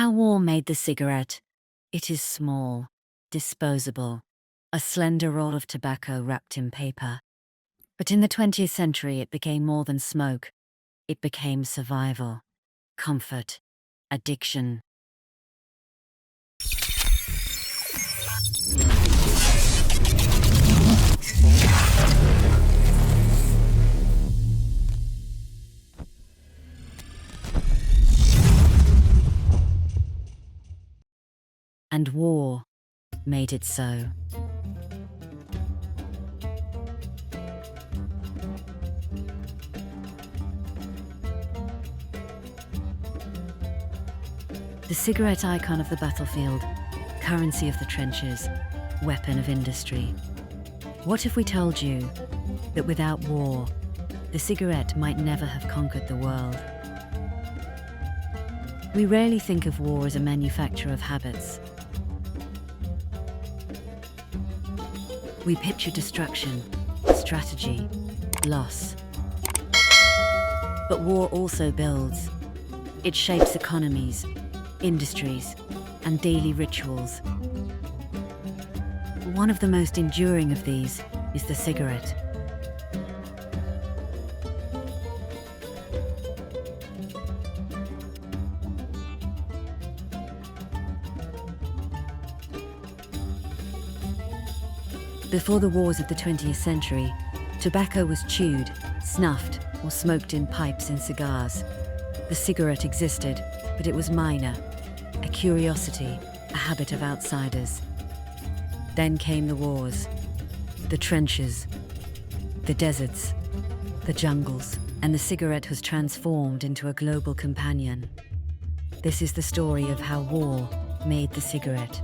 How war made the cigarette. It is small, disposable, a slender roll of tobacco wrapped in paper. But in the 20th century it became more than smoke. It became survival, comfort, addiction. And war made it so. The cigarette icon of the battlefield, currency of the trenches, weapon of industry. What if we told you that without war, the cigarette might never have conquered the world? We rarely think of war as a manufacture of habits. We picture destruction, strategy, loss. But war also builds. It shapes economies, industries, and daily rituals. One of the most enduring of these is the cigarette. Before the wars of the 20th century, tobacco was chewed, snuffed, or smoked in pipes and cigars. The cigarette existed, but it was minor, a curiosity, a habit of outsiders. Then came the wars, the trenches, the deserts, the jungles, and the cigarette was transformed into a global companion. This is the story of how war made the cigarette.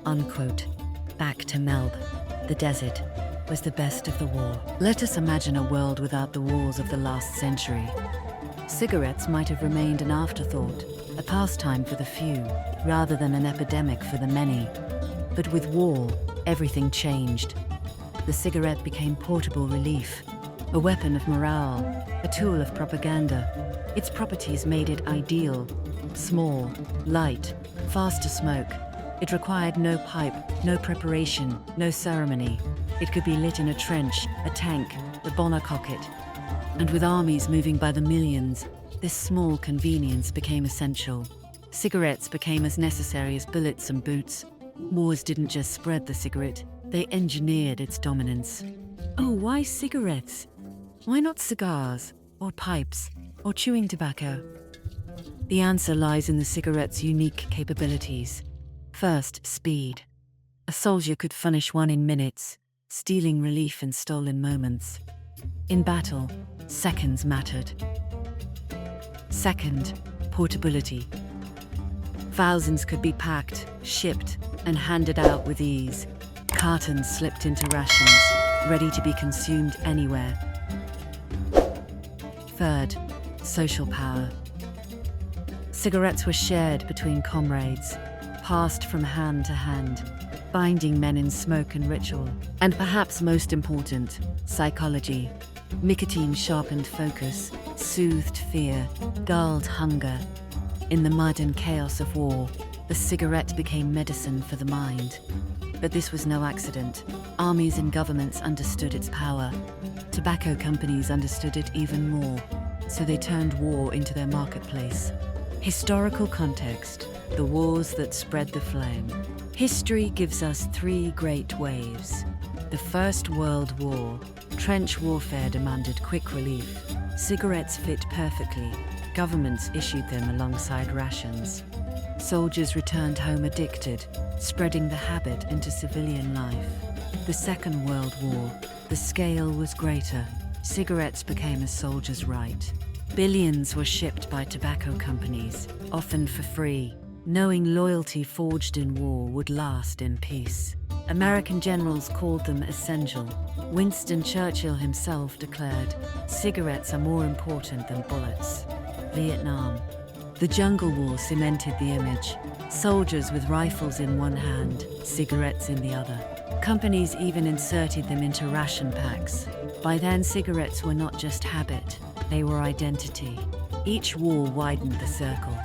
Unquote. Back to Melb. The desert was the best of the war. Let us imagine a world without the wars of the last century. Cigarettes might have remained an afterthought, a pastime for the few, rather than an epidemic for the many. But with war, everything changed. The cigarette became portable relief, a weapon of morale, a tool of propaganda. Its properties made it ideal: small, light, fast to smoke. It required no pipe, no preparation, no ceremony. It could be lit in a trench, a tank, the Bonner cocket. And with armies moving by the millions, this small convenience became essential. Cigarettes became as necessary as bullets and boots. Wars didn't just spread the cigarette, they engineered its dominance. Oh, why cigarettes? Why not cigars, or pipes, or chewing tobacco? The answer lies in the cigarette's unique capabilities. First, speed. A soldier could finish one in minutes, stealing relief in stolen moments. In battle, seconds mattered. Second, portability. Thousands could be packed, shipped, and handed out with ease. Cartons slipped into rations, ready to be consumed anywhere. Third, social power. Cigarettes were shared between comrades, passed from hand to hand, binding men in smoke and ritual. And perhaps most important, psychology. Nicotine sharpened focus, soothed fear, dulled hunger. In the mud and chaos of war, the cigarette became medicine for the mind. But this was no accident. Armies and governments understood its power. Tobacco companies understood it even more, so they turned war into their marketplace. Historical context. The wars that spread the flame. History gives us three great waves. The First World War. Trench warfare demanded quick relief. Cigarettes fit perfectly. Governments issued them alongside rations. Soldiers returned home addicted, spreading the habit into civilian life. The Second World War. The scale was greater. Cigarettes became a soldier's right. Billions were shipped by tobacco companies, often for free, knowing loyalty forged in war would last in peace. American generals called them essential. Winston Churchill himself declared, "Cigarettes are more important than bullets." Vietnam. The jungle war cemented the image. Soldiers with rifles in one hand, cigarettes in the other. Companies even inserted them into ration packs. By then, cigarettes were not just habit, they were identity. Each war widened the circle.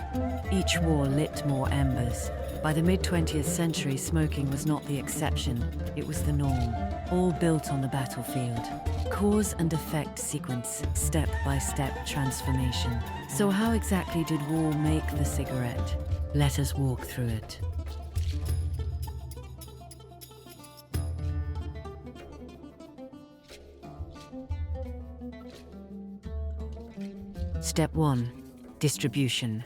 Each war lit more embers. By the mid-20th century, smoking was not the exception, it was the norm, all built on the battlefield. Cause and effect sequence, step-by-step transformation. So how exactly did war make the cigarette? Let us walk through it. Step 1. Distribution.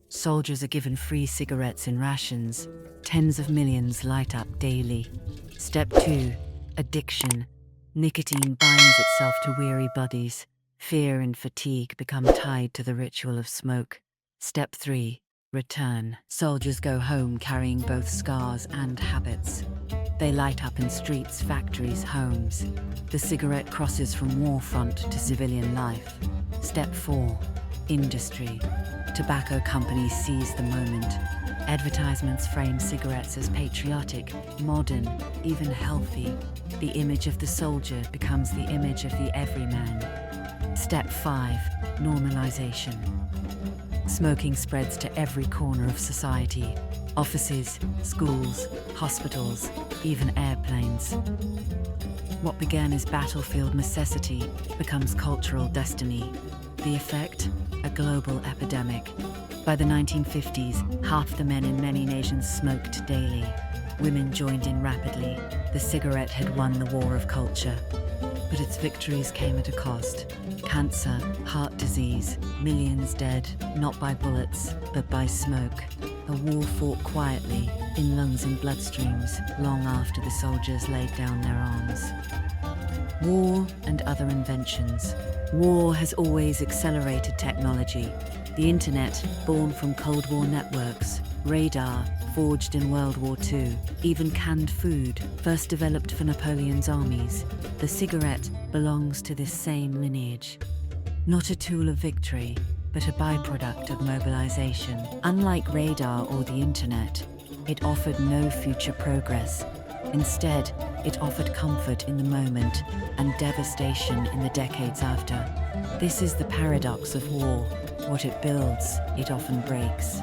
Soldiers are given free cigarettes in rations. Tens of millions light up daily. Step 2. Addiction. Nicotine binds itself to weary bodies. Fear and fatigue become tied to the ritual of smoke. Step 3. Return. Soldiers go home carrying both scars and habits. They light up in streets, factories, homes. The cigarette crosses from war front to civilian life. Step 4. Industry. Tobacco companies seize the moment. Advertisements frame cigarettes as patriotic, modern, even healthy. The image of the soldier becomes the image of the everyman. Step 5. Normalization. Smoking spreads to every corner of society. Offices, schools, hospitals, even airplanes. What began as battlefield necessity becomes cultural destiny. The effect? A global epidemic. By the 1950s, half the men in many nations smoked daily. Women joined in rapidly. The cigarette had won the war of culture. But its victories came at a cost. Cancer, heart disease, millions dead, not by bullets, but by smoke. A war fought quietly, in lungs and bloodstreams, long after the soldiers laid down their arms. War and other inventions. War has always accelerated technology. The internet, born from Cold War networks, radar, forged in World War II, even canned food, first developed for Napoleon's armies. The cigarette belongs to this same lineage. Not a tool of victory, but a byproduct of mobilization. Unlike radar or the internet, it offered no future progress. Instead, it offered comfort in the moment and devastation in the decades after. This is the paradox of war. What it builds, it often breaks.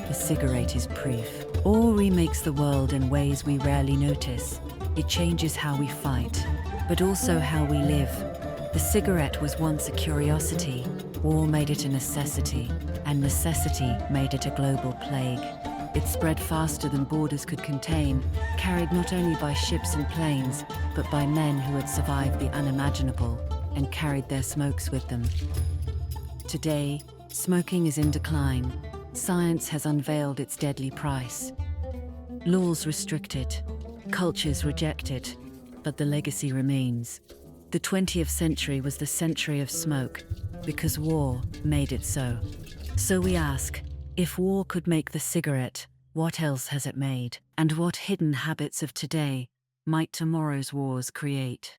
The cigarette is proof. War remakes the world in ways we rarely notice. It changes how we fight, but also how we live. The cigarette was once a curiosity. War made it a necessity, and necessity made it a global plague. It spread faster than borders could contain, carried not only by ships and planes, but by men who had survived the unimaginable and carried their smokes with them. Today, smoking is in decline. Science has unveiled its deadly price. Laws restrict it, cultures reject it, but the legacy remains. The 20th century was the century of smoke, because war made it so. So we ask, if war could make the cigarette, what else has it made? And what hidden habits of today might tomorrow's wars create?